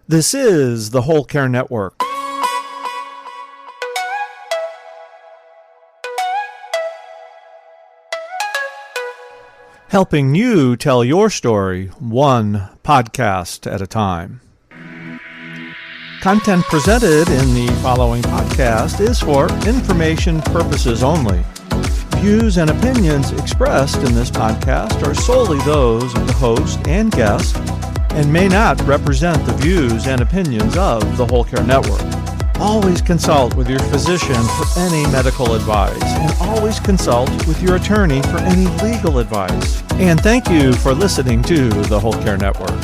This is the Whole Care Network. Helping you tell your story one podcast at a time. Content presented in the following podcast is for information purposes only. Views and opinions expressed in this podcast are solely those of the host and guest and may not represent the views and opinions of the Whole Care Network. Always consult with your physician for any medical advice, and always consult with your attorney for any legal advice. And thank you for listening to the Whole Care Network.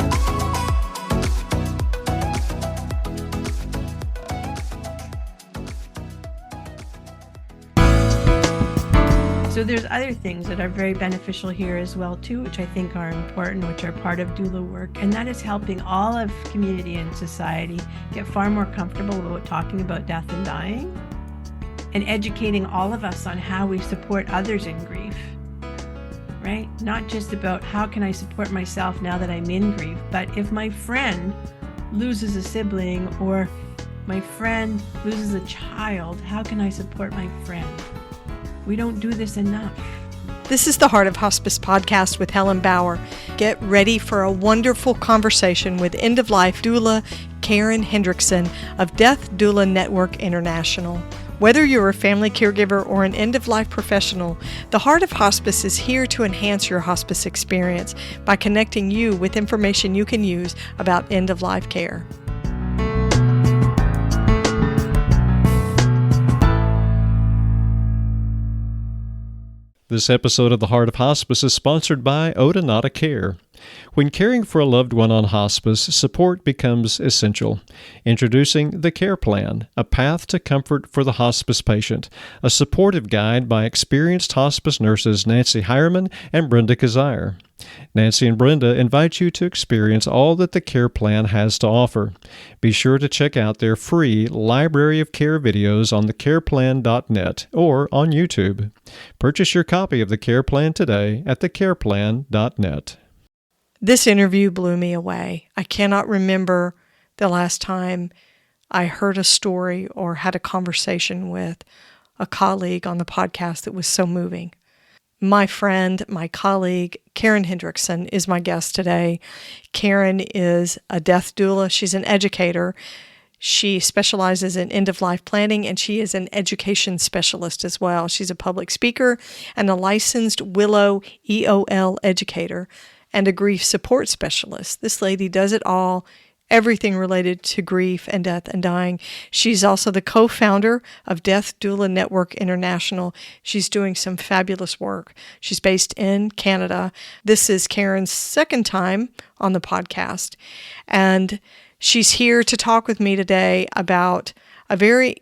So there's other things that are very beneficial here as well too, which I think are important, which are part of doula work, and that is helping all of community and society get far more comfortable about talking about death and dying, and educating all of us on how we support others in grief, right? Not just about how can I support myself now that I'm in grief, but if my friend loses a sibling or my friend loses a child, how can I support my friend? We don't do this enough. This is the Heart of Hospice podcast with Helen Bauer. Get ready for a wonderful conversation with end-of-life doula Karen Hendrickson of Death Doula Network International. Whether you're a family caregiver or an end-of-life professional, the Heart of Hospice is here to enhance your hospice experience by connecting you with information you can use about end-of-life care. This episode of The Heart of Hospice is sponsored by Odonata Care. When caring for a loved one on hospice, support becomes essential. Introducing the Care Plan, a path to comfort for the hospice patient, a supportive guide by experienced hospice nurses Nancy Hireman and Brenda Kazire. Nancy and Brenda invite you to experience all that the Care Plan has to offer. Be sure to check out their free library of care videos on thecareplan.net or on YouTube. Purchase your copy of the Care Plan today at thecareplan.net. This interview blew me away. I cannot remember the last time I heard a story or had a conversation with a colleague on the podcast that was so moving. My friend, my colleague, Karen Hendrickson, is my guest today. Karen is a death doula. She's an educator. She specializes in end-of-life planning, and she is an education specialist as well. She's a public speaker and a licensed Willow EOL educator and a grief support specialist. This lady does it all, everything related to grief and death and dying. She's also the co-founder of Death Doula Network International. She's doing some fabulous work. She's based in Canada. This is Karen's second time on the podcast, and she's here to talk with me today about a very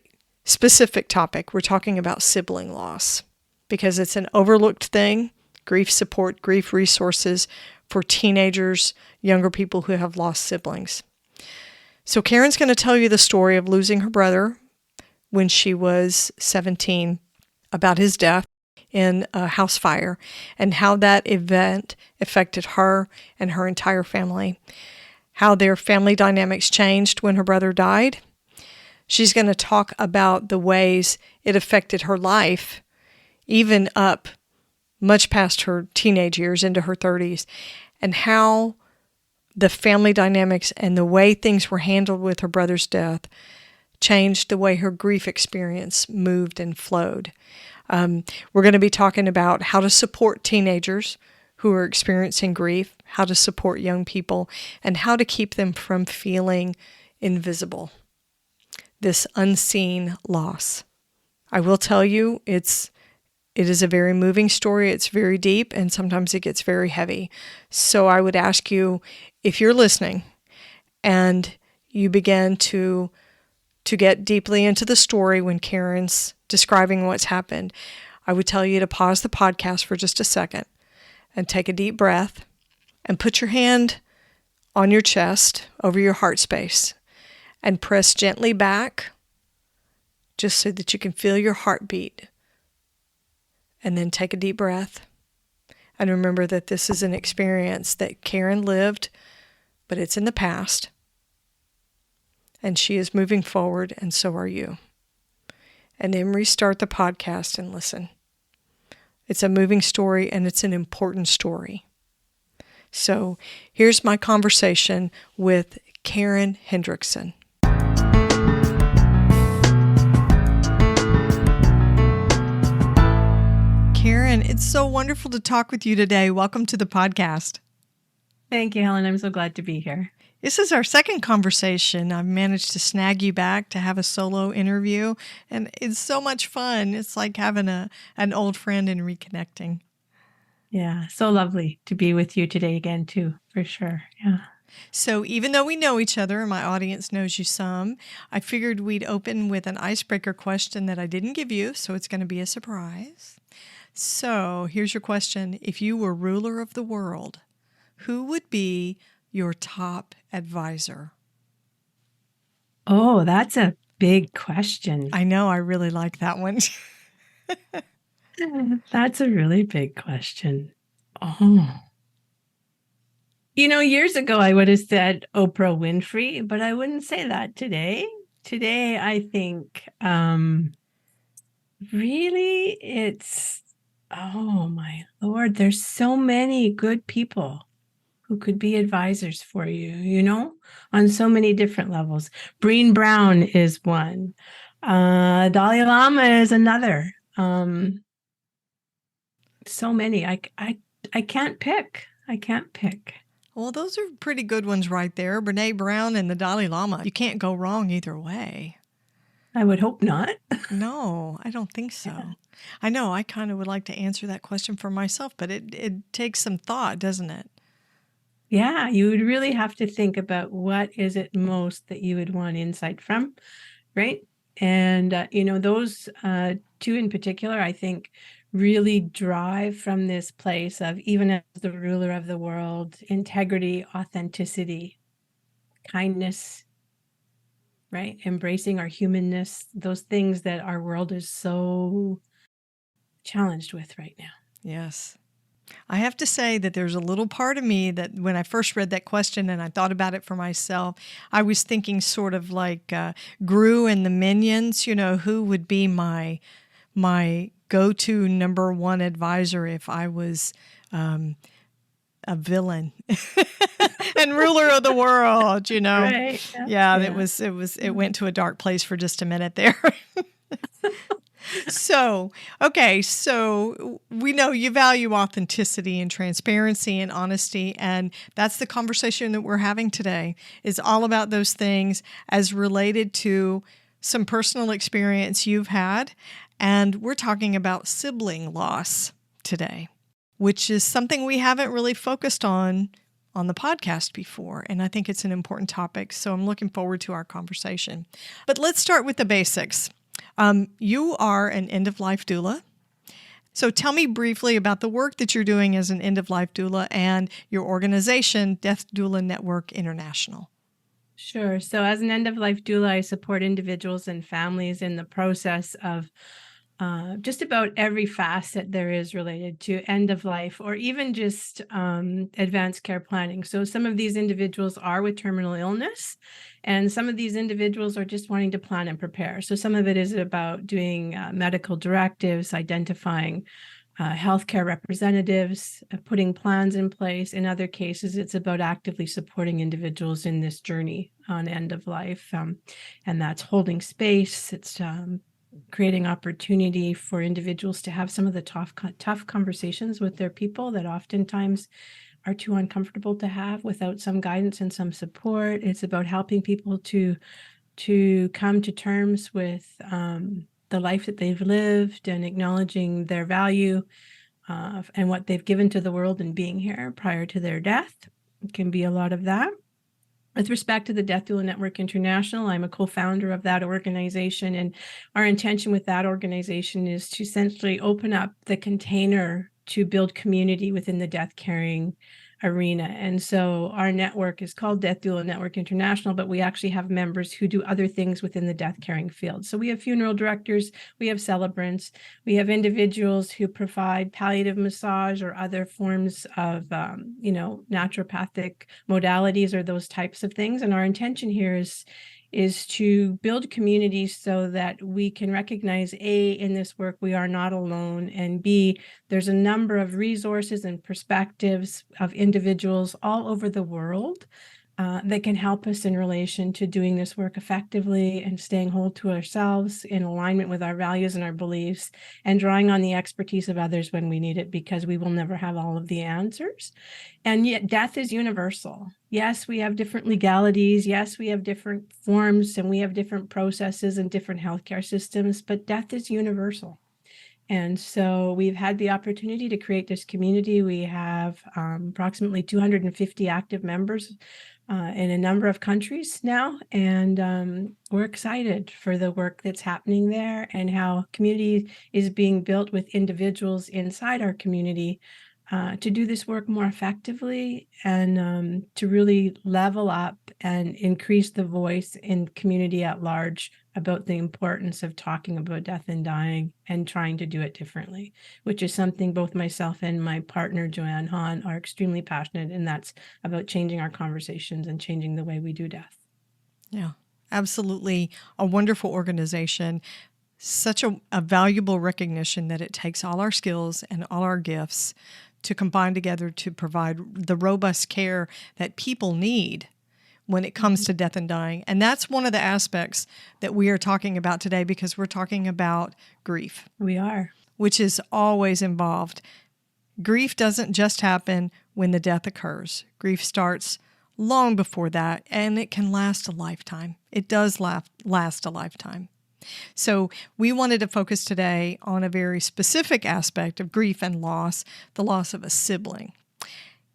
specific topic. We're talking about sibling loss because it's an overlooked thing. Grief support, grief resources for teenagers, younger people who have lost siblings. So Karen's going to tell you the story of losing her brother when she was 17, about his death in a house fire, and how that event affected her and her entire family, how their family dynamics changed when her brother died. She's going to talk about the ways it affected her life, even up much past her teenage years into her 30s, and how the family dynamics and the way things were handled with her brother's death changed the way her grief experience moved and flowed. We're going to be talking about how to support teenagers who are experiencing grief, how to support young people, and how to keep them from feeling invisible, this unseen loss. I will tell you, it is a very moving story. It's very deep, and sometimes it gets very heavy. So I would ask you, if you're listening and you begin to get deeply into the story when Karen's describing what's happened, I would tell you to pause the podcast for just a second and take a deep breath and put your hand on your chest over your heart space and press gently back just so that you can feel your heartbeat. And then take a deep breath and remember that this is an experience that Karen lived, but it's in the past. and she is moving forward, and so are you. And then restart the podcast and listen. It's a moving story, and it's an important story. So here's my conversation with Karen Hendrickson. Karen, it's so wonderful to talk with you today. Welcome to the podcast. Thank you, Helen. I'm so glad to be here. This is our second conversation. I've managed to snag you back to have a solo interview, and it's so much fun. It's like having an old friend and reconnecting. Yeah, so lovely to be with you today again, too, for sure. Yeah. So even though we know each other and my audience knows you some, I figured we'd open with an icebreaker question that I didn't give you, so it's going to be a surprise. So here's your question. If you were ruler of the world, who would be your top advisor? Oh, that's a big question. I know, I really like that one. That's a really big question. Oh. Years ago, I would have said Oprah Winfrey, but I wouldn't say that today. Today, I think really it's, oh my Lord, there's so many good people who could be advisors for you, on so many different levels. Breen Brown is one. Dalai Lama is another. So many. I can't pick. I can't pick. Well, those are pretty good ones right there. Brene Brown and the Dalai Lama. You can't go wrong either way. I would hope not. No, I don't think so. Yeah. I know I kind of would like to answer that question for myself, but it takes some thought, doesn't it? Yeah, you would really have to think about what is it most that you would want insight from, right? And, those two in particular, I think, really drive from this place of, even as the ruler of the world, integrity, authenticity, kindness, right? Embracing our humanness, those things that our world is so challenged with right now. Yes. I have to say that there's a little part of me that when I first read that question and I thought about it for myself, I was thinking sort of like Gru and the Minions, who would be my go-to number one advisor if I was a villain and ruler of the world, Right. Yeah, it went to a dark place for just a minute there. So we know you value authenticity and transparency and honesty, and that's the conversation that we're having today, is all about those things as related to some personal experience you've had. And we're talking about sibling loss today, which is something we haven't really focused on the podcast before. And I think it's an important topic. So I'm looking forward to our conversation. But let's start with the basics. You are an end-of-life doula. So tell me briefly about the work that you're doing as an end-of-life doula and your organization, Death Doula Network International. Sure. So as an end-of-life doula, I support individuals and families in the process of just about every facet there is related to end of life, or even just advanced care planning. So some of these individuals are with terminal illness, and some of these individuals are just wanting to plan and prepare. So some of it is about doing medical directives, identifying healthcare representatives, putting plans in place. In other cases, it's about actively supporting individuals in this journey on end of life. And that's holding space. It's creating opportunity for individuals to have some of the tough conversations with their people that oftentimes are too uncomfortable to have without some guidance and some support. It's about helping people to come to terms with the life that they've lived and acknowledging their value and what they've given to the world and being here prior to their death. It can be a lot of that. With respect to the Death Doula Network International, I'm a co-founder of that organization, and our intention with that organization is to essentially open up the container to build community within the death caring arena. And so our network is called Death Doula Network International, but we actually have members who do other things within the death caring field. So we have funeral directors, we have celebrants, we have individuals who provide palliative massage or other forms of, naturopathic modalities or those types of things. And our intention here is is to build communities so that we can recognize, A, in this work, we are not alone, and B, there's a number of resources and perspectives of individuals all over the world that can help us in relation to doing this work effectively and staying whole to ourselves in alignment with our values and our beliefs, and drawing on the expertise of others when we need it, because we will never have all of the answers. And yet death is universal. Yes, we have different legalities. Yes, we have different forms, and we have different processes and different healthcare systems, but death is universal. And so we've had the opportunity to create this community. We have approximately 250 active members in a number of countries now. And we're excited for the work that's happening there and how community is being built with individuals inside our community to do this work more effectively and to really level up and increase the voice in community at large about the importance of talking about death and dying and trying to do it differently, which is something both myself and my partner, Joanne Hahn, are extremely passionate, and that's about changing our conversations and changing the way we do death. Yeah, absolutely. A wonderful organization. Such a valuable recognition that it takes all our skills and all our gifts to combine together to provide the robust care that people need when it comes to death and dying. And that's one of the aspects that we are talking about today, because we're talking about grief. We are. Which is always involved. Grief doesn't just happen when the death occurs. Grief starts long before that, and it can last a lifetime. It does last a lifetime. So we wanted to focus today on a very specific aspect of grief and loss, the loss of a sibling.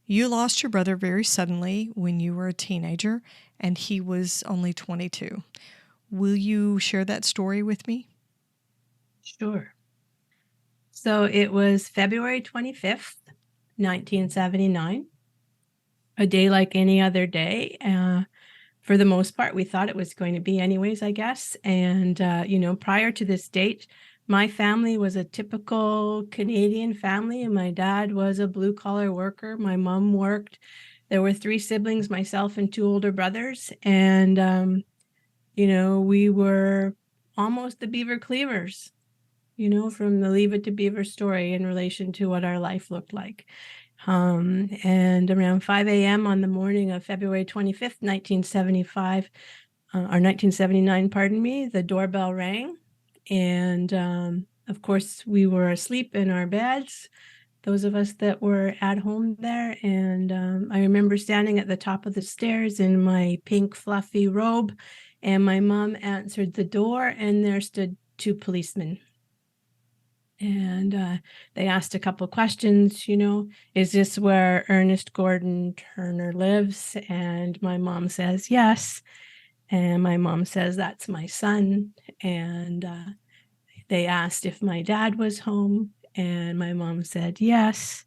You lost your brother very suddenly when you were a teenager, and he was only 22. Will you share that story with me? Sure. So it was February 25th, 1979, a day like any other day. For the most part, we thought it was going to be anyways, I guess. And, prior to this date, my family was a typical Canadian family. And my dad was a blue collar worker. My mom worked. There were 3 siblings, myself and 2 older brothers. And, we were almost the Beaver Cleavers, from the Leave It to Beaver story in relation to what our life looked like. And around 5 a.m. on the morning of February 25th, 1975, or 1979, pardon me, the doorbell rang. And of course, we were asleep in our beds, those of us that were at home there. And I remember standing at the top of the stairs in my pink fluffy robe, and my mom answered the door, and there stood 2 policemen. And they asked a couple of questions, is this where Ernest Gordon Turner lives? And my mom says, yes. And my mom says, that's my son. And they asked if my dad was home. And my mom said, yes.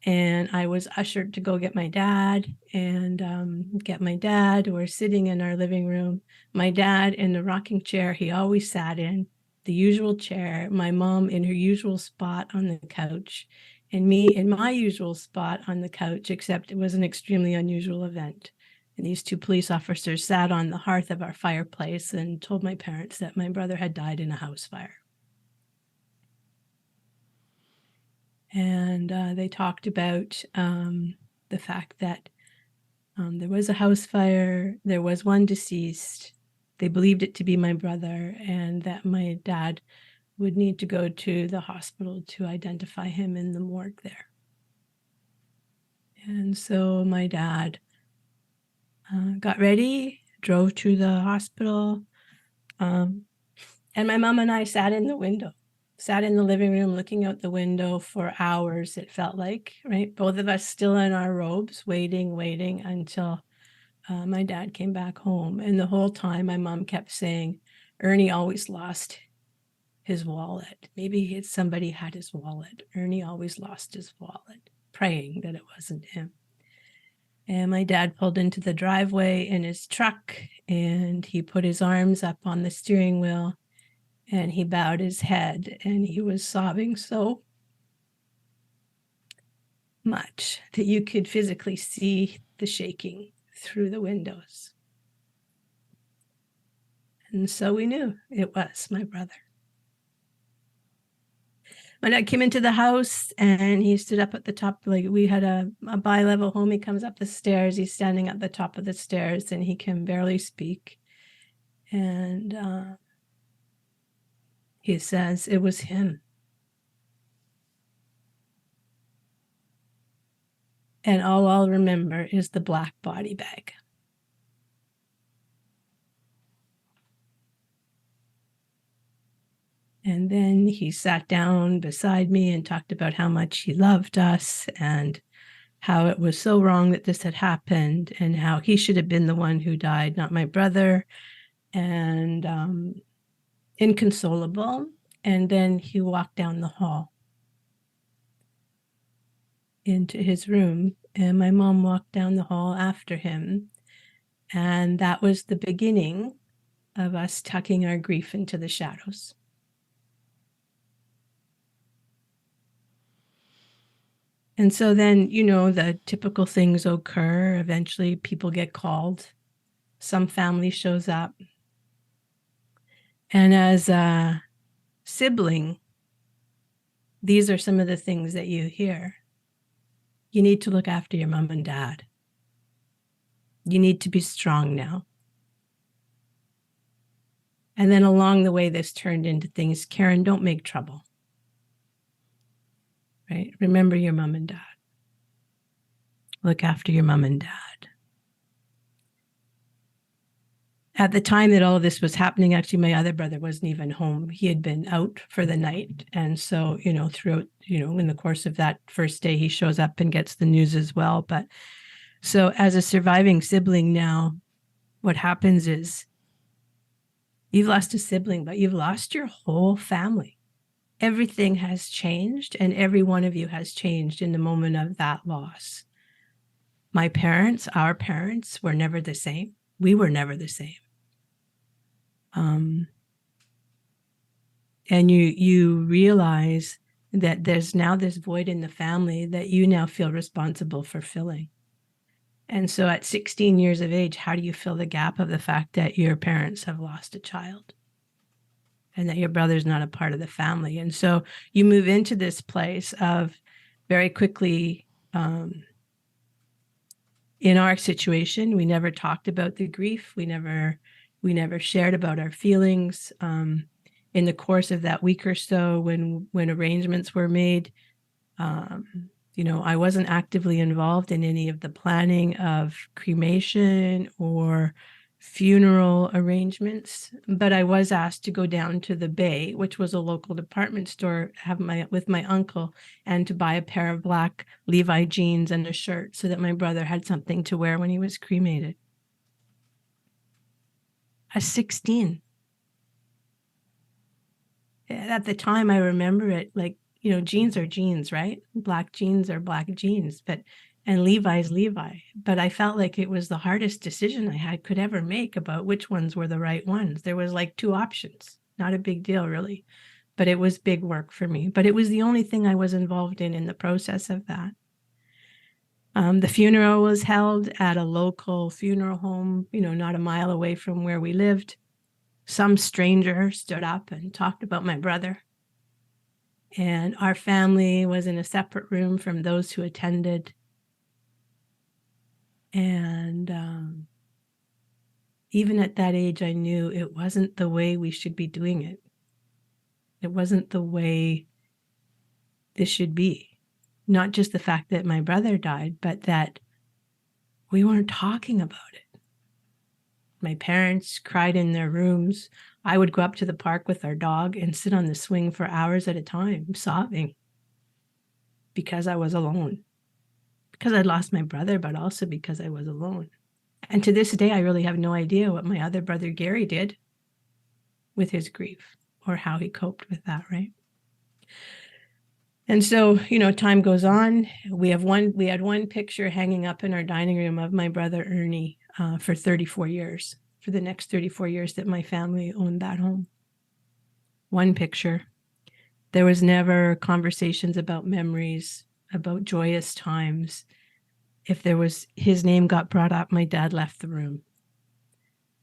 And I was ushered to go get my dad and get my dad. We're sitting in our living room. My dad in the rocking chair he always sat in, the usual chair, my mom in her usual spot on the couch, and me in my usual spot on the couch, except it was an extremely unusual event. And these 2 police officers sat on the hearth of our fireplace and told my parents that my brother had died in a house fire. And they talked about the fact that there was a house fire, there was one deceased. They believed it to be my brother, and that my dad would need to go to the hospital to identify him in the morgue there. And so my dad got ready, drove to the hospital, and my mom and I sat in the living room looking out the window for hours, it felt like, right? Both of us still in our robes, waiting until my dad came back home. And the whole time my mom kept saying, Ernie always lost his wallet. Maybe somebody had his wallet. Ernie always lost his wallet, praying that it wasn't him. And my dad pulled into the driveway in his truck, and he put his arms up on the steering wheel, and he bowed his head, and he was sobbing so much that you could physically see the shaking through the windows. And so we knew it was my brother. My dad came into the house and he stood up at the top. Like, we had a bi-level home. He comes up the stairs. He's standing at the top of the stairs and he can barely speak. And he says, it was him. And all I'll remember is the black body bag. And then he sat down beside me and talked about how much he loved us and how it was so wrong that this had happened and how he should have been the one who died, not my brother, and inconsolable. And then he walked down the hall into his room, and my mom walked down the hall after him. And that was the beginning of us tucking our grief into the shadows. And so then, the typical things occur. Eventually, people get called. Some family shows up. And as a sibling, these are some of the things that you hear. You need to look after your mom and dad. You need to be strong now. And then along the way, this turned into things. Karen, don't make trouble. Right? Remember your mom and dad. Look after your mom and dad. At the time that all of this was happening, actually, my other brother wasn't even home. He had been out for the night. And so, throughout, in the course of that first day, he shows up and gets the news as well. But so as a surviving sibling now, what happens is you've lost a sibling, but you've lost your whole family. Everything has changed, and every one of you has changed in the moment of that loss. My parents, our parents, were never the same. We were never the same. And you realize that there's now this void in the family that you now feel responsible for filling. And so at 16 years of age, how do you fill the gap of the fact that your parents have lost a child and that your brother's not a part of the family? And so you move into this place of very quickly, in our situation, we never talked about the grief. We never shared about our feelings. In the course of that week or so, when arrangements were made, I wasn't actively involved in any of the planning of cremation or funeral arrangements, but I was asked to go down to the Bay, which was a local department store, with my uncle, and to buy a pair of black Levi jeans and a shirt so that my brother had something to wear when he was cremated. At 16. At the time, I remember it like, jeans are jeans, right? Black jeans are black jeans, and Levi's Levi. But I felt like it was the hardest decision I could ever make about which ones were the right ones. There was like 2 options, not a big deal really, but it was big work for me. But it was the only thing I was involved in the process of that. The funeral was held at a local funeral home, not a mile away from where we lived. Some stranger stood up and talked about my brother. And our family was in a separate room from those who attended. And even at that age, I knew it wasn't the way we should be doing it. It wasn't the way this should be. Not just the fact that my brother died, but that we weren't talking about it. My parents cried in their rooms. I would go up to the park with our dog and sit on the swing for hours at a time, sobbing, because I was alone. Because I'd lost my brother, but also because I was alone. And to this day, I really have no idea what my other brother, Gary, did with his grief or how he coped with that, right? And so, time goes on. We had one picture hanging up in our dining room of my brother, Ernie, for 34 years, for the next 34 years that my family owned that home. One picture. There was never conversations about memories, about joyous times. If his name got brought up, my dad left the room.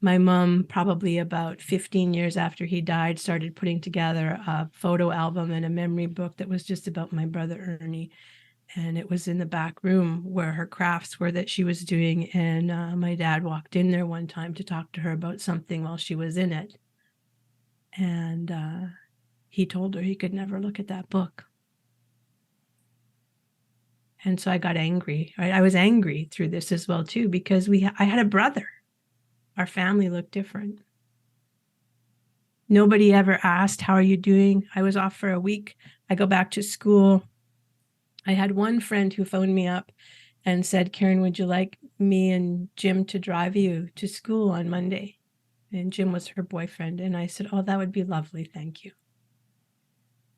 My mom, probably about 15 years after he died, started putting together a photo album and a memory book that was just about my brother Ernie. And it was in the back room where her crafts were that she was doing. And my dad walked in there one time to talk to her about something while she was in it. And he told her he could never look at that book. And so I got angry. Right? I was angry through this as well, too, because I had a brother. Our family looked different. Nobody ever asked, how are you doing? I was off for a week. I go back to school. I had one friend who phoned me up and said, Karen, would you like me and Jim to drive you to school on Monday? And Jim was her boyfriend. And I said, oh, that would be lovely. Thank you.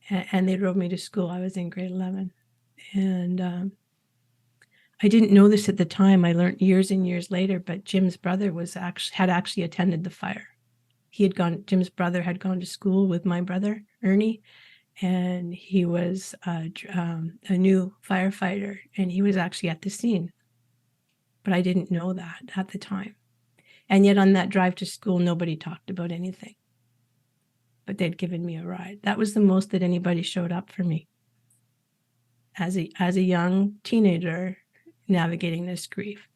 And they drove me to school. I was in grade 11. And I didn't know this at the time. I learned years and years later, but Jim's brother had actually attended the fire. Jim's brother had gone to school with my brother, Ernie, and he was a new firefighter, and he was actually at the scene. But I didn't know that at the time. And yet on that drive to school, nobody talked about anything. But they'd given me a ride. That was the most that anybody showed up for me as a young teenager navigating this grief.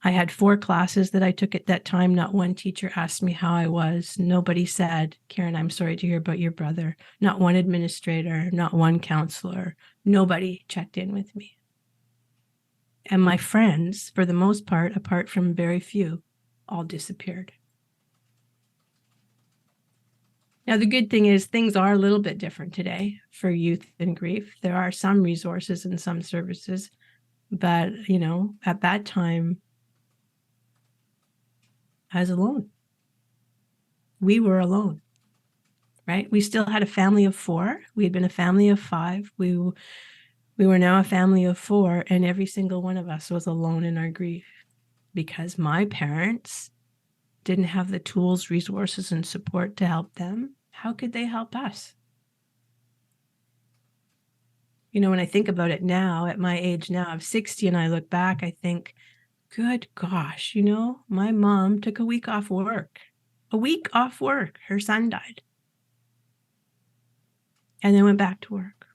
I had 4 classes that I took at that time. Not one teacher asked me how I was. Nobody said, Karen, I'm sorry to hear about your brother. Not one administrator, not one counselor. Nobody checked in with me. And my friends, for the most part, apart from very few, all disappeared. Now, the good thing is things are a little bit different today for youth in grief. There are some resources and some services, but, at that time, I was alone. We were alone, right? We still had a family of 4. We had been a family of 5. We were now a family of 4, and every single one of us was alone in our grief because my parents didn't have the tools, resources, and support to help them. How could they help us? When I think about it now, at my age now of 60, and I look back, I think, good gosh, my mom took a week off work. A week off work. Her son died. And then went back to work.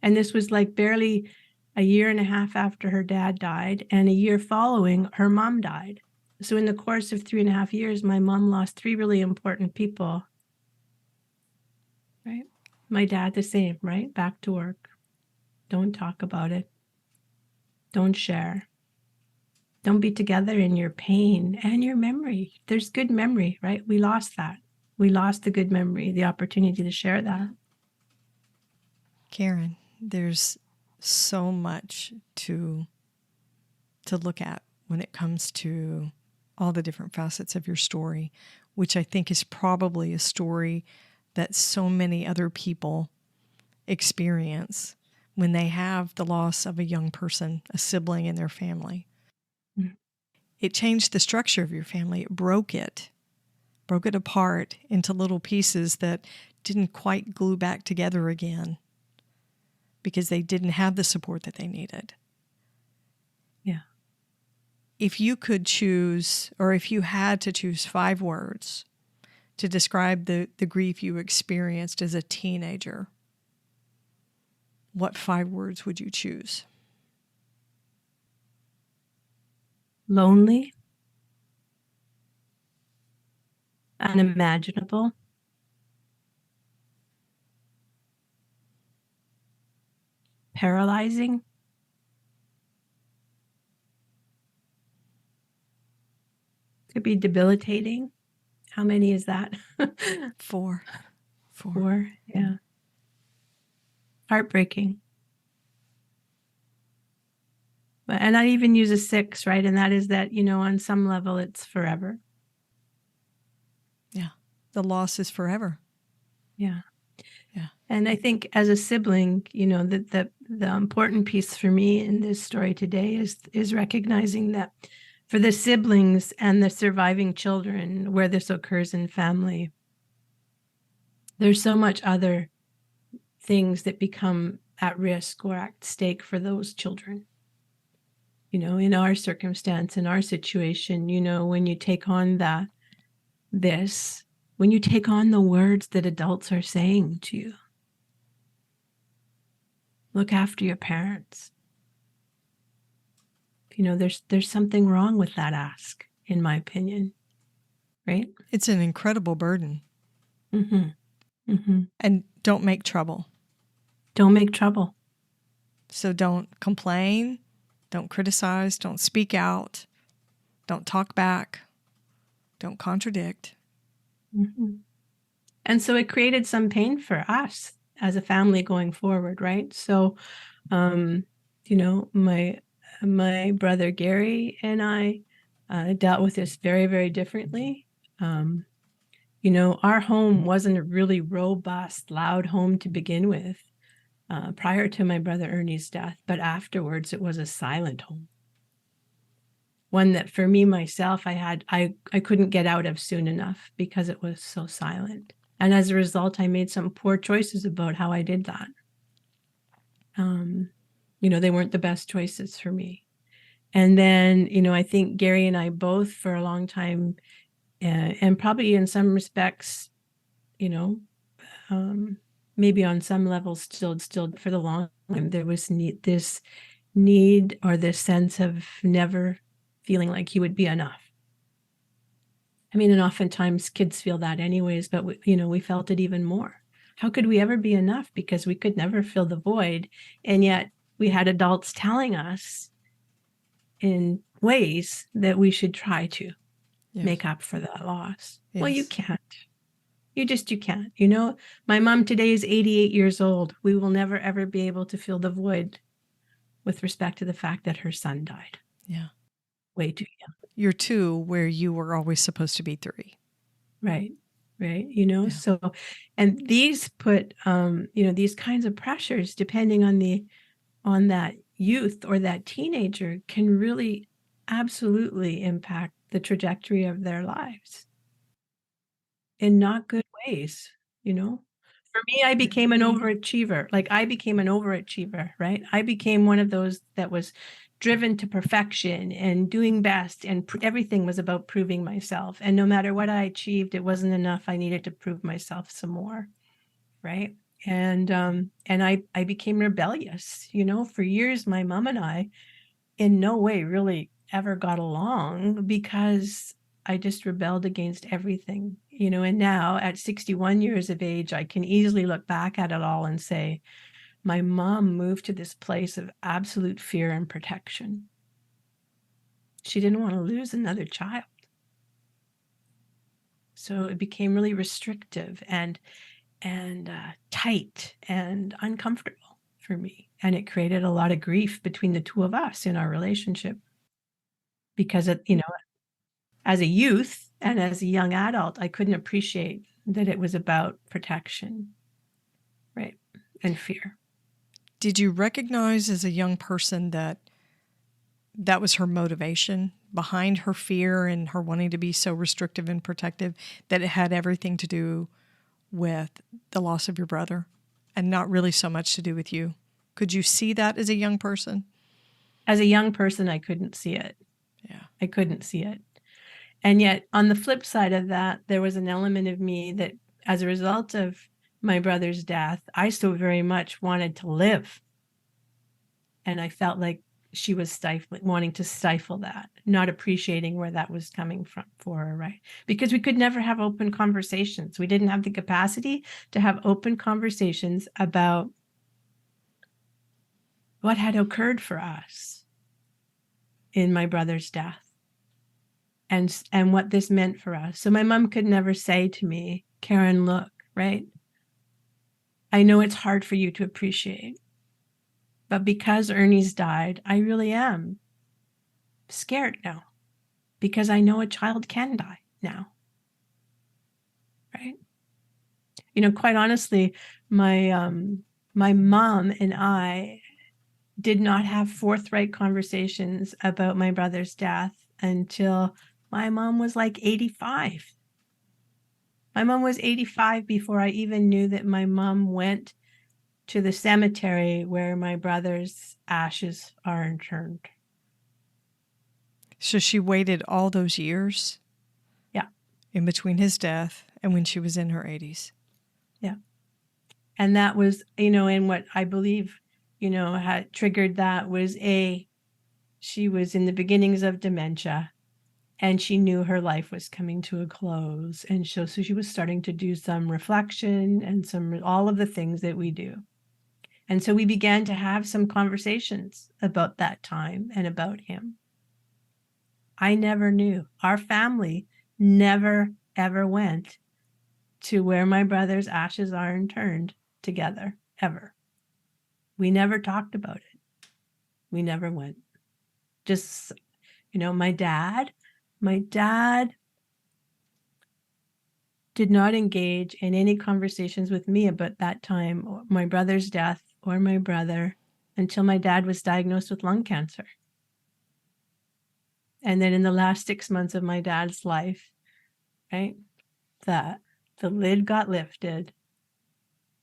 And this was like barely a year and a half after her dad died, and a year following, her mom died. So in the course of 3.5 years, my mom lost 3 really important people. Right? My dad the same, right? Back to work. Don't talk about it. Don't share. Don't be together in your pain and your memory. There's good memory, right? We lost that. We lost the good memory, the opportunity to share that. Karen, there's so much to look at when it comes to all the different facets of your story, which I think is probably a story that so many other people experience when they have the loss of a young person, a sibling in their family. Mm. It changed the structure of your family. It broke it apart into little pieces that didn't quite glue back together again because they didn't have the support that they needed. Yeah. If you could choose, or if you had to choose 5 words to describe the grief you experienced as a teenager, what 5 words would you choose? Lonely. Unimaginable. Paralyzing. Could be debilitating. How many is that? 4. 4, yeah. Heartbreaking. And I even use a 6, right? And that is that, on some level, it's forever. Yeah. The loss is forever. Yeah. Yeah. And I think as a sibling, the important piece for me in this story today is recognizing that for the siblings and the surviving children where this occurs in family, there's so much other things that become at risk or at stake for those children. in our circumstance, in our situation, when you take on when you take on the words that adults are saying to you, look after your parents. There's something wrong with that ask, in my opinion, right? It's an incredible burden. Mm-hmm. Mm-hmm. And don't make trouble. Don't make trouble. So don't complain, don't criticize, don't speak out, don't talk back, don't contradict. Mm-hmm. And so it created some pain for us as a family going forward, right? So, my brother Gary and I dealt with this very, very differently. Our home wasn't a really robust, loud home to begin with prior to my brother Ernie's death, but afterwards it was a silent home. One that for me, myself, I couldn't get out of soon enough because it was so silent. And as a result, I made some poor choices about how I did that. They weren't the best choices for me. And then, I think Gary and I both for a long time, and probably in some respects, maybe on some levels still for the long time, there was this need or this sense of never feeling like he would be enough. I mean, and oftentimes kids feel that anyways, but we felt it even more. How could we ever be enough? Because we could never fill the void. And yet we had adults telling us in ways that we should try to make up for that loss. Yes. Well, you can't. You can't. My mom today is 88 years old. We will never, ever be able to fill the void with respect to the fact that her son died. Yeah. Way too young. You're 2 where you were always supposed to be 3. Right. Yeah. So, and these put, these kinds of pressures, depending on that youth or that teenager, can really absolutely impact the trajectory of their lives in not good ways, For me, I became an overachiever. Right? I became one of those that was driven to perfection and doing best, and everything was about proving myself. And no matter what I achieved, it wasn't enough. I needed to prove myself some more, right? And I became rebellious. For years, my mom and I in no way really ever got along because I just rebelled against everything, and now at 61 years of age, I can easily look back at it all and say, my mom moved to this place of absolute fear and protection. She didn't want to lose another child. So it became really restrictive and tight and uncomfortable for me. And it created a lot of grief between the two of us in our relationship. Because as a youth and as a young adult, I couldn't appreciate that it was about protection, right, and fear. Did you recognize as a young person that was her motivation behind her fear and her wanting to be so restrictive and protective, that it had everything to do with the loss of your brother and not really so much to do with you? Could you see that as a young person? As a young person, I couldn't see it. Yeah. I couldn't see it. And yet on the flip side of that, there was an element of me that as a result of my brother's death, I so very much wanted to live. And I felt like she was wanting to stifle that, not appreciating where that was coming from for her, right? Because we could never have open conversations. We didn't have the capacity to have open conversations about what had occurred for us in my brother's death and what this meant for us. So my mom could never say to me, Karen, look, right? I know it's hard for you to appreciate, but because Ernie's died, I really am scared now because I know a child can die now, right? Quite honestly, my mom and I did not have forthright conversations about my brother's death until my mom was like 85. My mom was 85 before I even knew that my mom went to the cemetery where my brother's ashes are interred. So she waited all those years? Yeah. In between his death and when she was in her 80s? Yeah. And that was, and what I believe, had triggered that was she was in the beginnings of dementia, and she knew her life was coming to a close. And so she was starting to do some reflection and all of the things that we do. And so we began to have some conversations about that time and about him. I never knew. Our family never, ever went to where my brother's ashes are interred together, ever. We never talked about it. We never went. Just, my dad did not engage in any conversations with me about that time, or my brother's death, or my brother, until my dad was diagnosed with lung cancer. And then in the last 6 months of my dad's life, right, the lid got lifted,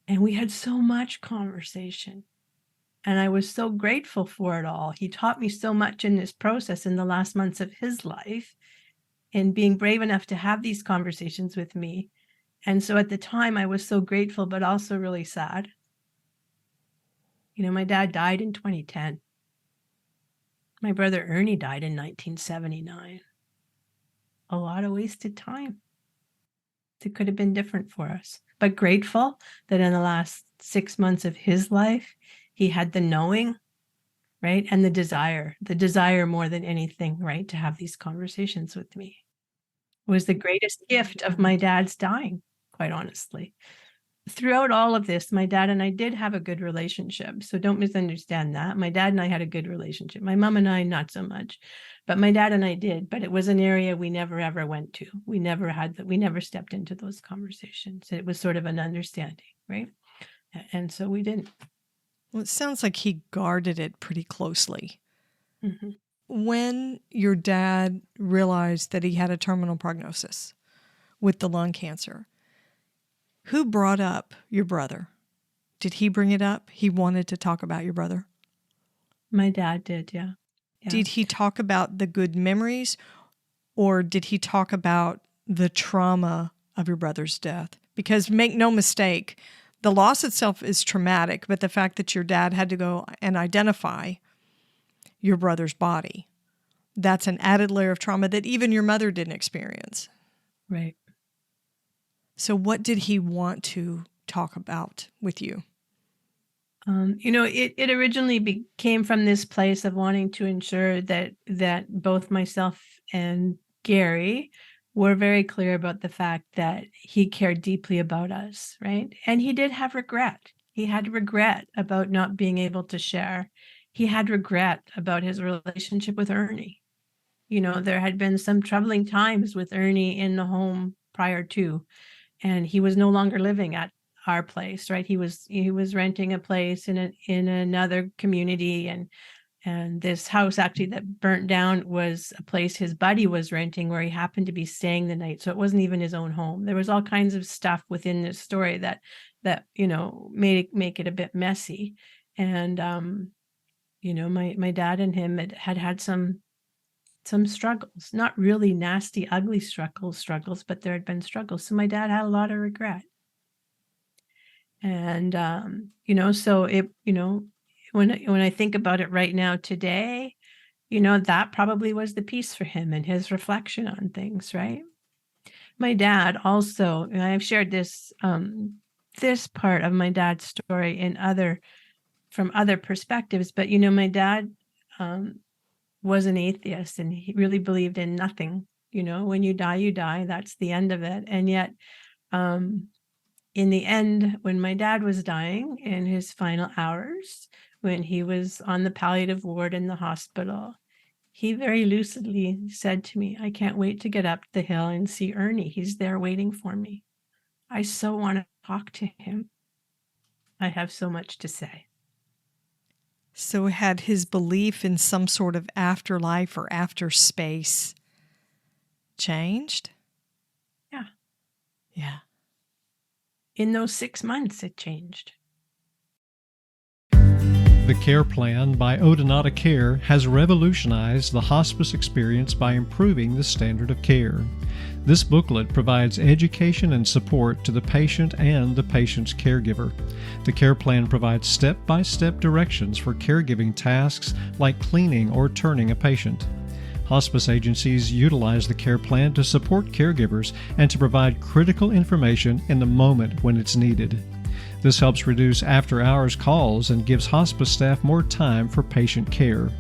and we had so much conversation. And I was so grateful for it all. He taught me so much in this process in the last months of his life, and being brave enough to have these conversations with me. And so at the time, I was so grateful, but also really sad. My dad died in 2010. My brother Ernie died in 1979. A lot of wasted time. It could have been different for us. But grateful that in the last 6 months of his life, he had the knowing, right? And the desire more than anything, right? To have these conversations with me. It was the greatest gift of my dad's dying, quite honestly. Throughout all of this, my dad and I did have a good relationship. So don't misunderstand that. My dad and I had a good relationship. My mom and I, not so much. But my dad and I did. But it was an area we never, ever went to. We never stepped into those conversations. It was sort of an understanding, right? And so we didn't. Well, it sounds like he guarded it pretty closely. Mm-hmm. When your dad realized that he had a terminal prognosis with the lung cancer, who brought up your brother? Did he bring it up? He wanted to talk about your brother? My dad did, yeah. Did he talk about the good memories, or did he talk about the trauma of your brother's death? Because make no mistake, the loss itself is traumatic, but the fact that your dad had to go and identify your brother's body, that's an added layer of trauma that even your mother didn't experience. Right. So what did he want to talk about with you? It originally came from this place of wanting to ensure that both myself and Gary were very clear about the fact that he cared deeply about us, right? And he did have regret. He had regret about not being able to share. He had regret about his relationship with Ernie. There had been some troubling times with Ernie in the home prior to, and he was no longer living at our place, right? He was renting a place in another community, and this house actually that burnt down was a place his buddy was renting where he happened to be staying the night. So it wasn't even his own home. There was all kinds of stuff within this story that make it a bit messy. And my dad and him had some struggles, not really nasty, ugly struggles, but there had been struggles. So my dad had a lot of regret. And, so when I think about it right now today, that probably was the piece for him and his reflection on things, right? My dad also, and I've shared this part of my dad's story from other perspectives, but, my dad, was an atheist, and he really believed in nothing. When you die, that's the end of it. And yet, in the end, when my dad was dying in his final hours, when he was on the palliative ward in the hospital, he very lucidly said to me, "I can't wait to get up the hill and see Ernie. He's there waiting for me. I so want to talk to him. I have so much to say." So had his belief in some sort of afterlife or after space changed? Yeah. Yeah. In those 6 months, it changed. The Care Plan by Odonata Care has revolutionized the hospice experience by improving the standard of care. This booklet provides education and support to the patient and the patient's caregiver. The Care Plan provides step-by-step directions for caregiving tasks like cleaning or turning a patient. Hospice agencies utilize the Care Plan to support caregivers and to provide critical information in the moment when it's needed. This helps reduce after-hours calls and gives hospice staff more time for patient care.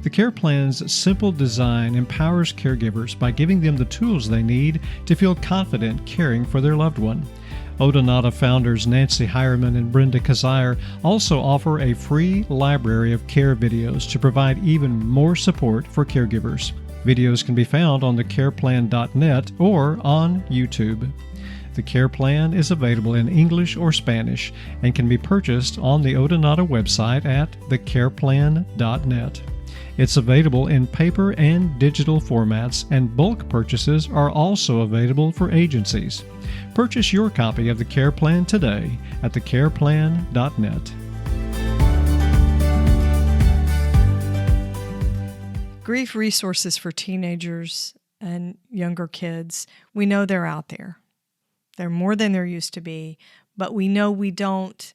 The Care Plan's simple design empowers caregivers by giving them the tools they need to feel confident caring for their loved one. Odonata founders Nancy Hireman and Brenda Kazire also offer a free library of care videos to provide even more support for caregivers. Videos can be found on thecareplan.net or on YouTube. The Care Plan is available in English or Spanish and can be purchased on the Odonata website at thecareplan.net. It's available in paper and digital formats, and bulk purchases are also available for agencies. Purchase your copy of the Care Plan today at thecareplan.net. Grief resources for teenagers and younger kids, we know they're out there. They're more than there used to be, but we know we don't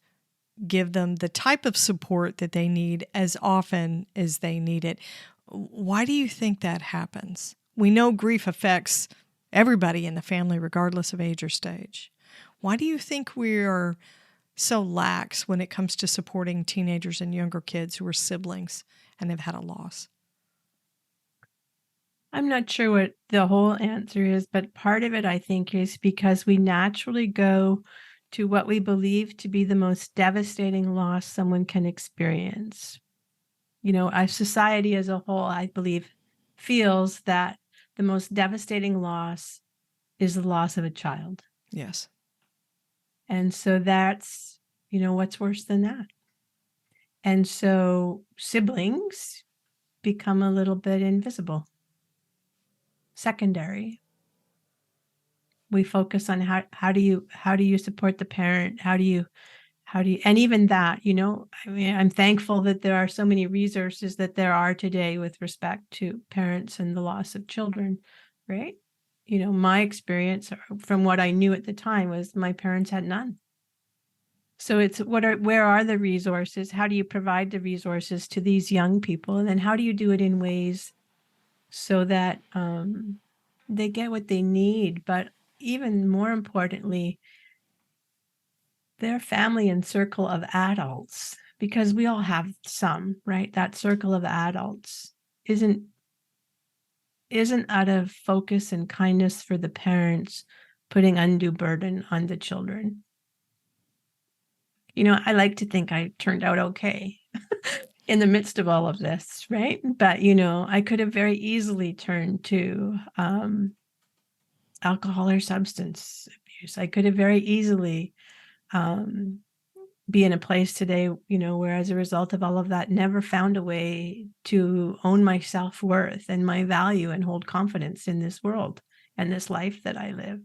give them the type of support that they need as often as they need it. Why do you think that happens? We know grief affects everybody in the family, regardless of age or stage. Why do you think we are so lax when it comes to supporting teenagers and younger kids who are siblings and they've had a loss? I'm not sure what the whole answer is, but part of it, I think, is because we naturally go to what we believe to be the most devastating loss someone can experience. Our society as a whole, I believe, feels that the most devastating loss is the loss of a child. Yes. And so that's, what's worse than that? And so siblings become a little bit invisible. Secondary. We focus on how do you support the parent? How do you and even that, I'm thankful that there are so many resources that there are today with respect to parents and the loss of children, right? My experience from what I knew at the time was my parents had none. So it's where are the resources? How do you provide the resources to these young people? And then how do you do it in ways so that they get what they need, but even more importantly, their family and circle of adults, because we all have some, right? That circle of adults isn't out of focus and kindness for the parents, putting undue burden on the children. I like to think I turned out okay in the midst of all of this, right? But, I could have very easily turned to alcohol or substance abuse. I could have very easily be in a place today, where as a result of all of that, never found a way to own my self-worth and my value and hold confidence in this world and this life that I live,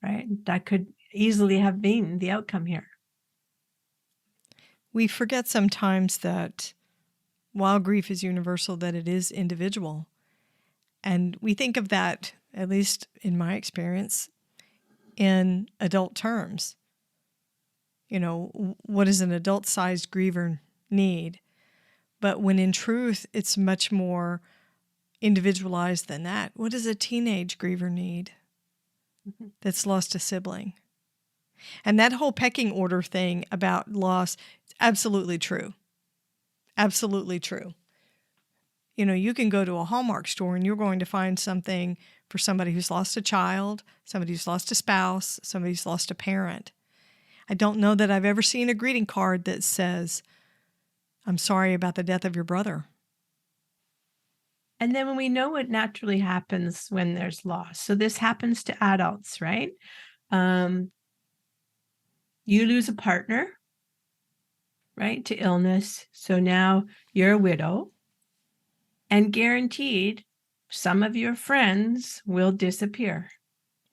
right? That could easily have been the outcome here. We forget sometimes that while grief is universal, that it is individual. And we think of that, at least in my experience, in adult terms. What does an adult-sized griever need? But when in truth, it's much more individualized than that. What does a teenage griever need that's lost a sibling? And that whole pecking order thing about loss, it's absolutely true. Absolutely true. You can go to a Hallmark store and you're going to find something for somebody who's lost a child, somebody who's lost a spouse, somebody who's lost a parent. I don't know that I've ever seen a greeting card that says, "I'm sorry about the death of your brother." And then when we know what naturally happens when there's loss, so this happens to adults, right? You lose a partner, right, to illness. So now you're a widow, and guaranteed some of your friends will disappear.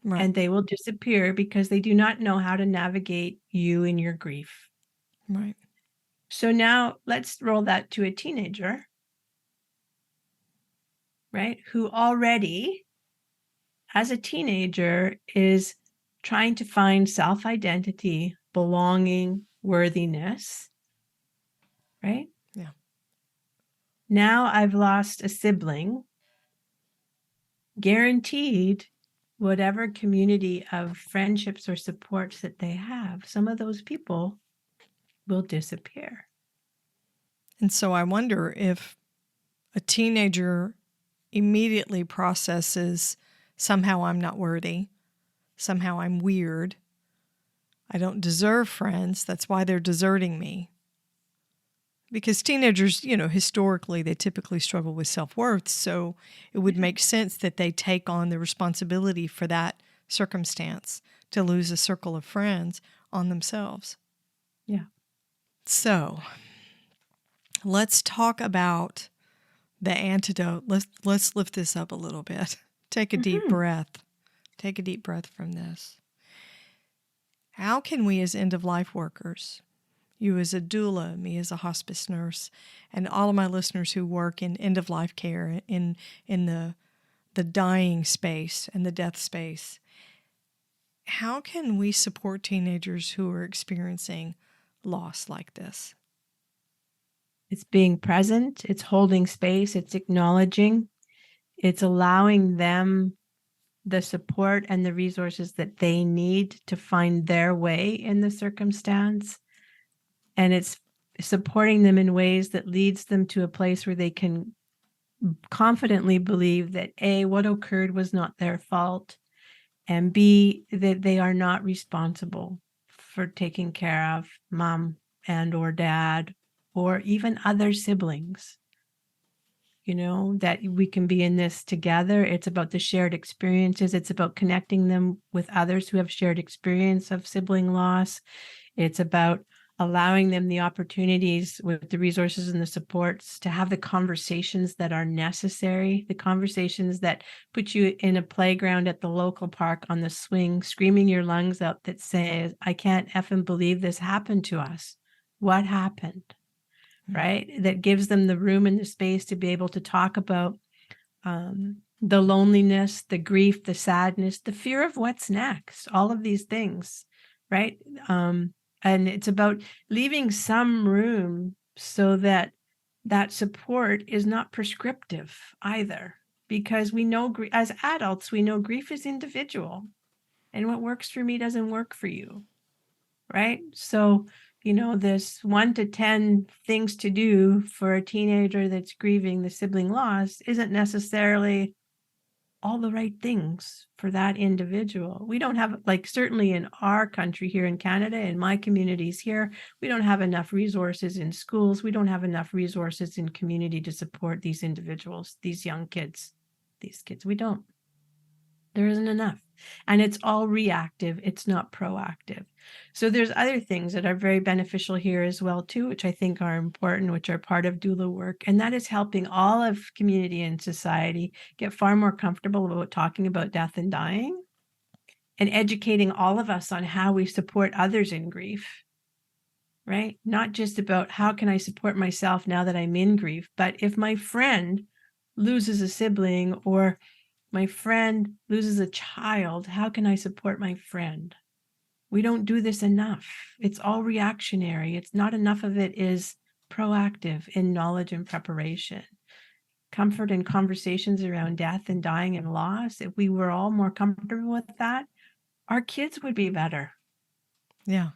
Right. And they will disappear because they do not know how to navigate you in your grief. Right. So now let's roll that to a teenager, right? Who already, as a teenager, is trying to find self-identity, belonging, worthiness, right? Yeah. Now I've lost a sibling. Guaranteed, whatever community of friendships or supports that they have, some of those people will disappear. And so I wonder if a teenager immediately processes, somehow I'm not worthy, somehow I'm weird, I don't deserve friends, that's why they're deserting me. Because teenagers, historically, they typically struggle with self-worth, so it would make sense that they take on the responsibility for that circumstance, to lose a circle of friends, on themselves. Yeah. So let's talk about the antidote. Let's lift this up a little bit. Take a deep breath. Take a deep breath from this. How can we as end-of-life workers, you as a doula, me as a hospice nurse, and all of my listeners who work in end-of-life care, in the dying space and the death space, how can we support teenagers who are experiencing loss like this? It's being present, it's holding space, it's acknowledging, it's allowing them the support and the resources that they need to find their way in the circumstance. And it's supporting them in ways that leads them to a place where they can confidently believe that A, what occurred was not their fault, and B, that they are not responsible for taking care of mom and or dad or even other siblings. That we can be in this together. It's about the shared experiences. It's about connecting them with others who have shared experience of sibling loss. It's about allowing them the opportunities with the resources and the supports to have the conversations that are necessary, the conversations that put you in a playground at the local park on the swing, screaming your lungs out that says, I can't effing believe this happened to us. What happened? Right? That gives them the room and the space to be able to talk about the loneliness, the grief, the sadness, the fear of what's next, all of these things, right? And it's about leaving some room so that that support is not prescriptive either, because we know as adults, we know grief is individual, and what works for me doesn't work for you, right? So, this 1 to 10 things to do for a teenager that's grieving the sibling loss isn't necessarily all the right things for that individual. We don't have, certainly in our country here in Canada, in my communities here, we don't have enough resources in schools. We don't have enough resources in community to support these individuals, these young kids, we don't. There isn't enough. And it's all reactive. It's not proactive. So there's other things that are very beneficial here as well, too, which I think are important, which are part of doula work. And that is helping all of community and society get far more comfortable about talking about death and dying, and educating all of us on how we support others in grief, right? Not just about how can I support myself now that I'm in grief, but if my friend loses a sibling or my friend loses a child, how can I support my friend? We don't do this enough. It's all reactionary. It's not enough of it is proactive in knowledge and preparation. Comfort and conversations around death and dying and loss, if we were all more comfortable with that, our kids would be better. Yeah.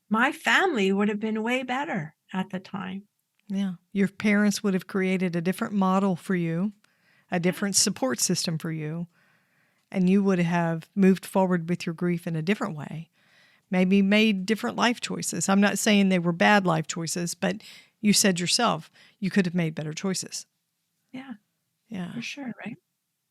My family would have been way better at the time. Yeah. Your parents would have created a different model for you, a different support system for you, and you would have moved forward with your grief in a different way, maybe made different life choices. I'm not saying they were bad life choices, but you said yourself you could have made better choices. Yeah. For sure, right?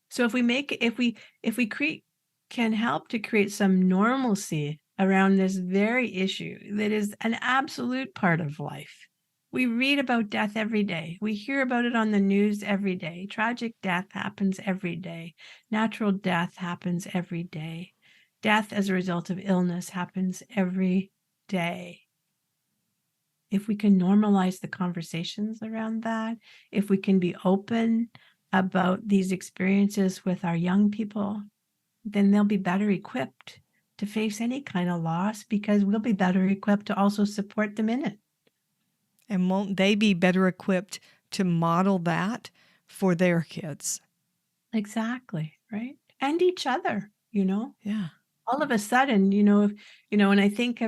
So if we can help to create some normalcy around this very issue that is an absolute part of life. We read about death every day. We hear about it on the news every day. Tragic death happens every day. Natural death happens every day. Death as a result of illness happens every day. if we can normalize the conversations around that, if we can be open about these experiences with our young people, then they'll be better equipped to face any kind of loss, because we'll be better equipped to also support them in it. And won't they be better equipped to model that for their kids? Exactly, right? And each other, Yeah. all of a sudden, when I think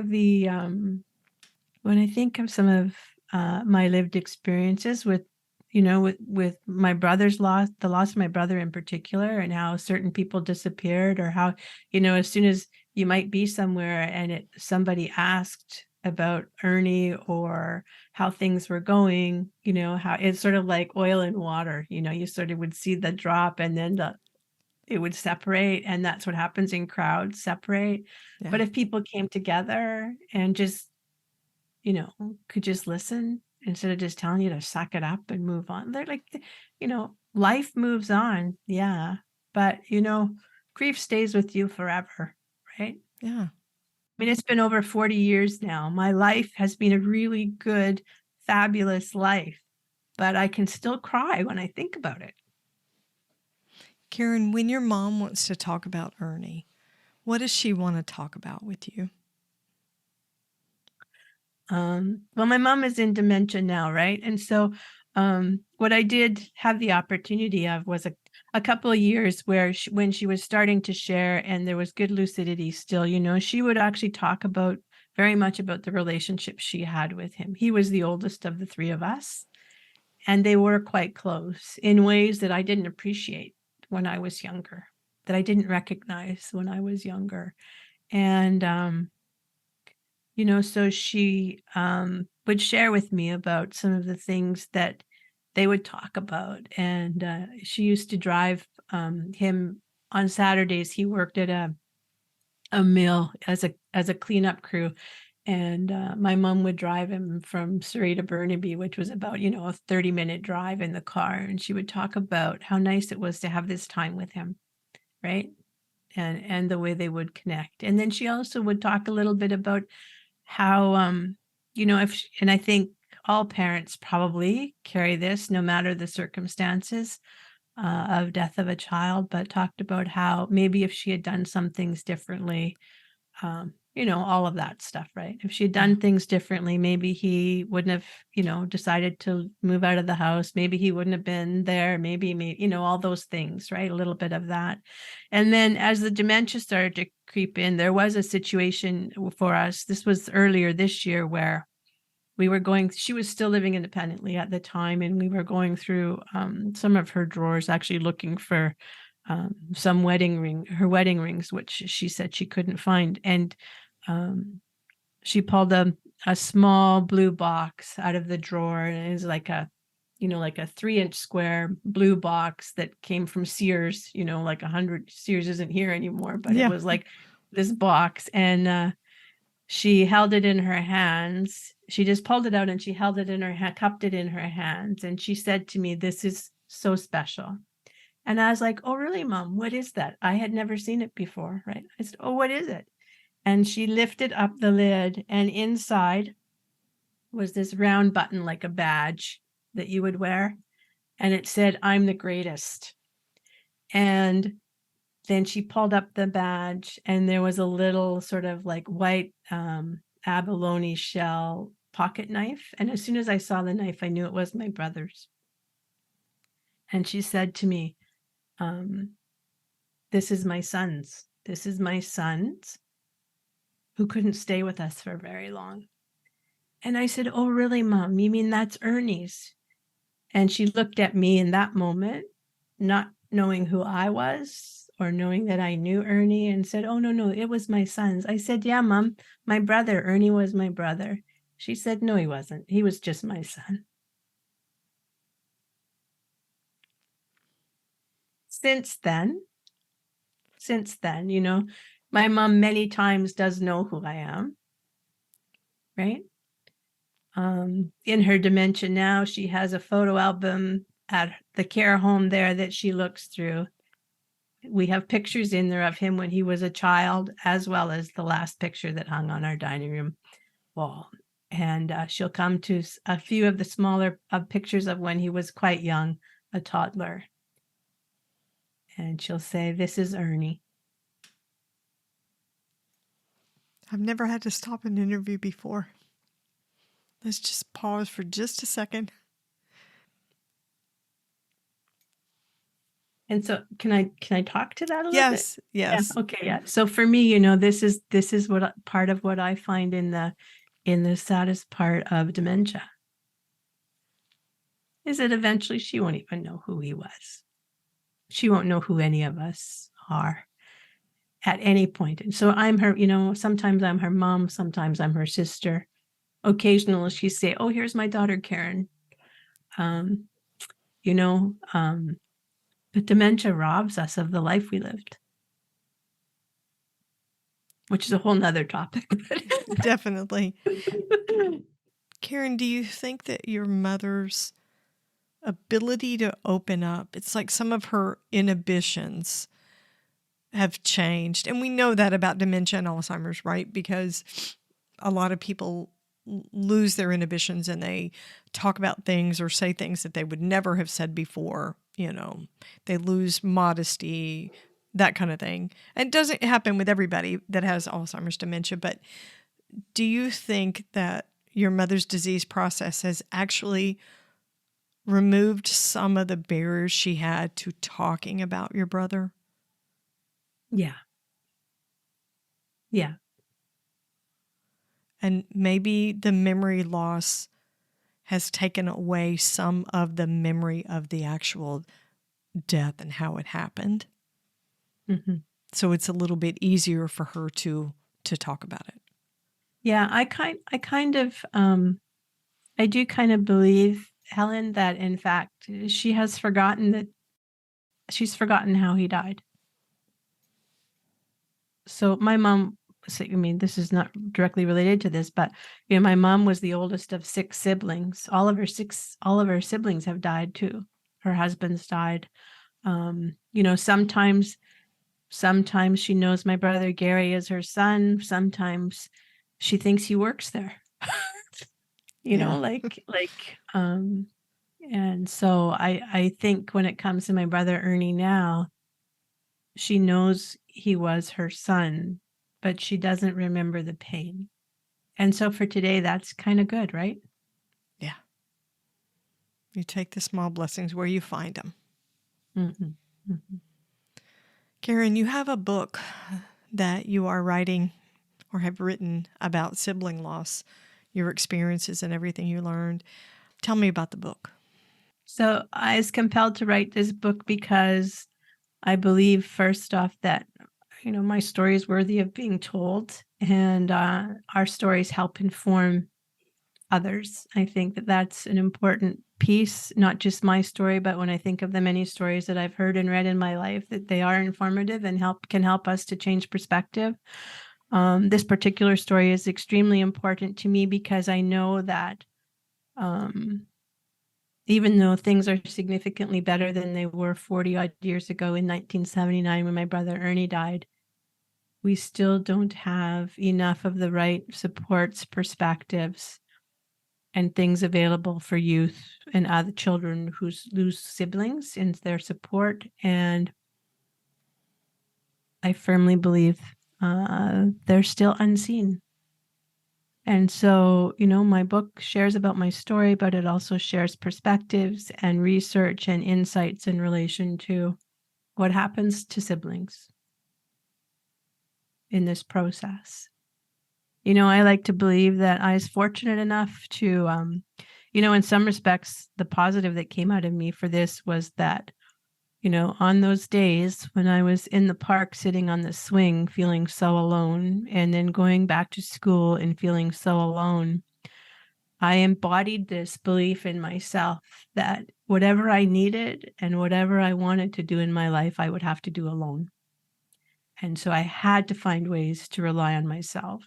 of some of my lived experiences with my brother's loss, the loss of my brother in particular, and how certain people disappeared, or how, as soon as you might be somewhere and somebody asked about Ernie or how things were going, how it's sort of like oil and water, you sort of would see the drop, and then it would separate, and that's what happens in crowds, separate. Yeah. But if people came together and just, could just listen instead of just telling you to suck it up and move on, they're like, life moves on. Yeah. But, grief stays with you forever, right? Yeah. I mean, it's been over 40 years now. My life has been a really good, fabulous life, but I can still cry when I think about it. Karen, when your mom wants to talk about Ernie, what does she want to talk about with you? Well, my mom is in dementia now, right? And so what I did have the opportunity of was a couple of years where when she was starting to share and there was good lucidity still, she would actually talk very much about the relationship she had with him. He was the oldest of the three of us, and they were quite close in ways that I didn't appreciate when I was younger, that I didn't recognize when I was younger. And, so she would share with me about some of the things that they would talk about. And she used to drive him on Saturdays. He worked at a mill as a cleanup crew. And my mom would drive him from Surrey to Burnaby, which was about, a 30-minute drive in the car. And she would talk about how nice it was to have this time with him, right? And the way they would connect. And then she also would talk a little bit about how, and I think all parents probably carry this, no matter the circumstances of death of a child, but talked about how maybe if she had done some things differently, all of that stuff, right? If she had done things differently, maybe he wouldn't have, decided to move out of the house. Maybe he wouldn't have been there. Maybe, all those things, right? A little bit of that. And then as the dementia started to creep in, there was a situation for us. This was earlier this year where she was still living independently at the time, and we were going through some of her drawers, actually looking for her wedding rings, which she said she couldn't find. And she pulled a small blue box out of the drawer, and it was like a 3-inch square blue box that came from Sears, like 100. Sears isn't here anymore, but It was like this box. And she held it in her hands. She just pulled it out and she held it in her hand, cupped it in her hands. And she said to me, "This is so special." And I was like, "Oh, really, Mom? What is that?" I had never seen it before, right? I said, "Oh, what is it?" And she lifted up the lid, and inside was this round button like a badge that you would wear. And it said, "I'm the greatest." And then she pulled up the badge, and there was a little sort of like white abalone shell pocket knife. And as soon as I saw the knife, I knew it was my brother's. And she said to me, "This is my son's. This is my son's, who couldn't stay with us for very long." And I said, "Oh, really, Mom? You mean that's Ernie's?" And she looked at me in that moment, not knowing who I was or knowing that I knew Ernie, and said, "Oh, no, it was my son's." I said, "Yeah, Mom, my brother. Ernie was my brother." She said, "No, he wasn't. He was just my son." Since then, my mom many times does know who I am, right? In her dementia now, she has a photo album at the care home there that she looks through. We have pictures in there of him when he was a child, as well as the last picture that hung on our dining room wall. And she'll come to a few of the smaller pictures of when he was quite young, a toddler. And she'll say, "This is Ernie." I've never had to stop an interview before. Let's just pause for just a second. And so can I talk to that a little bit? Yes. Yeah, okay, yeah. So for me, this is what part of what I find in the saddest part of dementia is that eventually she won't even know who he was. She won't know who any of us are at any point. And so I'm her, sometimes I'm her mom, sometimes I'm her sister. Occasionally she say, "Oh, here's my daughter, Karen." But dementia robs us of the life we lived, which is a whole nother topic. Definitely. Karen, do you think that your mother's ability to open up, it's like some of her inhibitions have changed? And we know that about dementia and Alzheimer's, right? Because a lot of people lose their inhibitions and they talk about things or say things that they would never have said before. They lose modesty, that kind of thing. And it doesn't happen with everybody that has Alzheimer's dementia, but do you think that your mother's disease process has actually removed some of the barriers she had to talking about your brother? Yeah. Yeah. And maybe the memory loss has taken away some of the memory of the actual death and how it happened. Mm-hmm. So it's a little bit easier for her to talk about it. Yeah, I do kind of believe, Helen, that in fact she's forgotten how he died. So my mom, this is not directly related to this, but my mom was the oldest of 6 siblings. All of her siblings have died too. Her husband's died. Sometimes she knows my brother Gary is her son. Sometimes she thinks he works there. And so I think when it comes to my brother Ernie now, she knows he was her son, but she doesn't remember the pain. And so for today, that's kind of good, right? Yeah. You take the small blessings where you find them. Mm-hmm. Mm-hmm. Karen, you have a book that you are writing or have written about sibling loss, your experiences and everything you learned. Tell me about the book. So I was compelled to write this book because I believe, first off, that my story is worthy of being told, and our stories help inform others. I think that that's an important piece, not just my story, but when I think of the many stories that I've heard and read in my life, that they are informative and can help us to change perspective. This particular story is extremely important to me because I know that even though things are significantly better than they were 40 odd years ago in 1979 when my brother Ernie died, we still don't have enough of the right supports, perspectives, and things available for youth and other children who lose siblings in their support. And I firmly believe they're still unseen. And so, my book shares about my story, but it also shares perspectives and research and insights in relation to what happens to siblings in this process. I like to believe that I was fortunate enough to, in some respects, the positive that came out of me for this was that, on those days when I was in the park sitting on the swing feeling so alone, and then going back to school and feeling so alone, I embodied this belief in myself that whatever I needed and whatever I wanted to do in my life, I would have to do alone. And so I had to find ways to rely on myself.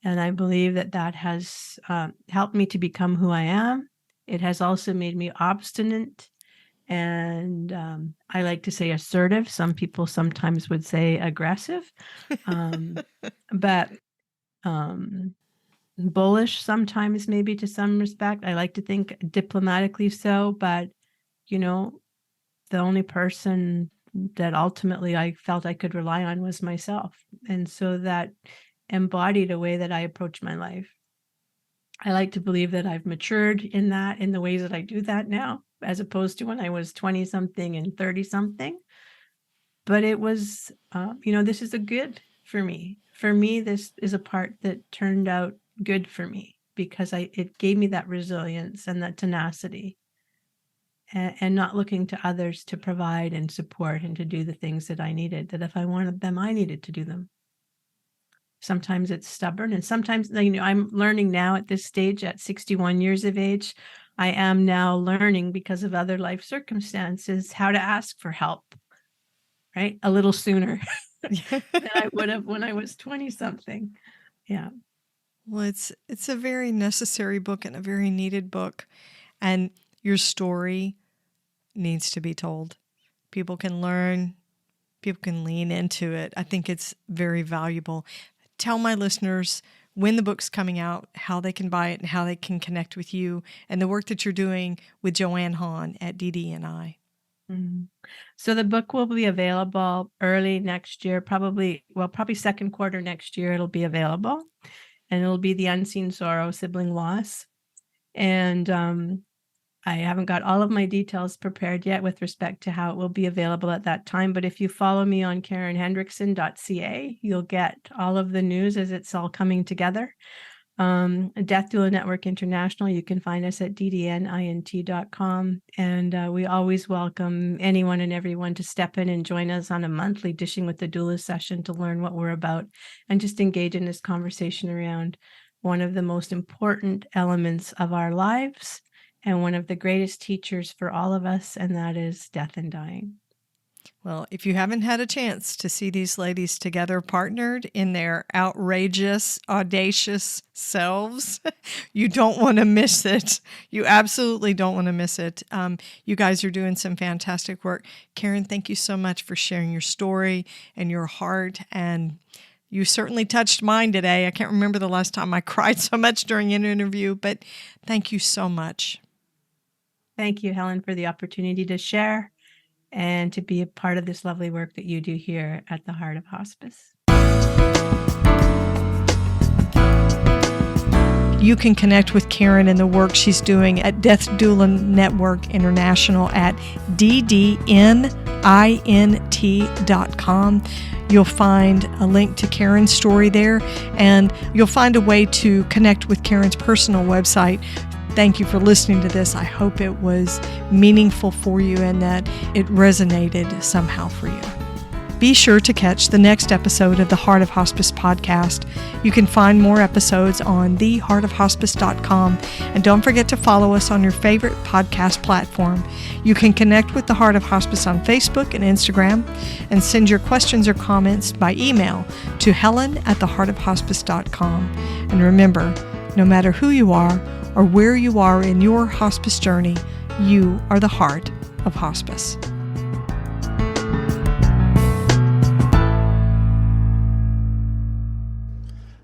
And I believe that has helped me to become who I am. It has also made me obstinate and I like to say assertive. Some people sometimes would say aggressive. But bullish sometimes, maybe to some respect. I like to think diplomatically so, but, you know, the only person that ultimately I felt I could rely on was myself. And so that embodied a way that I approach my life. I like to believe that I've matured in the ways that I do that now, as opposed to when I was 20 something and 30 something. But it was, this is a good for me. For me, this is a part that turned out good for me because it gave me that resilience and that tenacity, and not looking to others to provide and support and to do the things that I needed, that if I wanted them, I needed to do them. Sometimes it's stubborn, and sometimes, I'm learning now at this stage at 61 years of age, I am now learning because of other life circumstances how to ask for help, right? A little sooner than I would have when I was 20 something. Yeah. Well, it's a very necessary book and a very needed book, and your story needs to be told. People can learn, people can lean into it. I think it's very valuable. Tell my listeners when the book's coming out, how they can buy it, and how they can connect with you and the work that you're doing with Joanne Hahn at DD&I. Mhm. So the book will be available early next year, probably second quarter next year it'll be available. And it'll be The Unseen Sorrow, Sibling Loss. And I haven't got all of my details prepared yet with respect to how it will be available at that time. But if you follow me on KarenHendrickson.ca, you'll get all of the news as it's all coming together. Death Doula Network International, you can find us at ddnint.com. And we always welcome anyone and everyone to step in and join us on a monthly Dishing with the Doula session to learn what we're about and just engage in this conversation around one of the most important elements of our lives and one of the greatest teachers for all of us, and that is death and dying. Well, if you haven't had a chance to see these ladies together, partnered in their outrageous, audacious selves, you don't want to miss it. You absolutely don't want to miss it. You guys are doing some fantastic work. Karen, thank you so much for sharing your story and your heart. And you certainly touched mine today. I can't remember the last time I cried so much during an interview, but thank you so much. Thank you, Helen, for the opportunity to share and to be a part of this lovely work that you do here at the Heart of Hospice. You can connect with Karen and the work she's doing at Death Doula Network International at ddnint.com. You'll find a link to Karen's story there, and you'll find a way to connect with Karen's personal website. Thank you for listening to this. I hope it was meaningful for you and that it resonated somehow for you. Be sure to catch the next episode of the Heart of Hospice podcast. You can find more episodes on theheartofhospice.com, and don't forget to follow us on your favorite podcast platform. You can connect with the Heart of Hospice on Facebook and Instagram, and send your questions or comments by email to helen@theheartofhospice.com. And remember, no matter who you are or where you are in your hospice journey, you are the heart of hospice.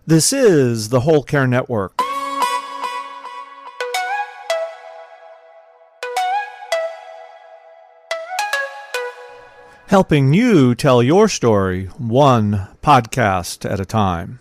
This is the Whole Care Network. Helping you tell your story one podcast at a time.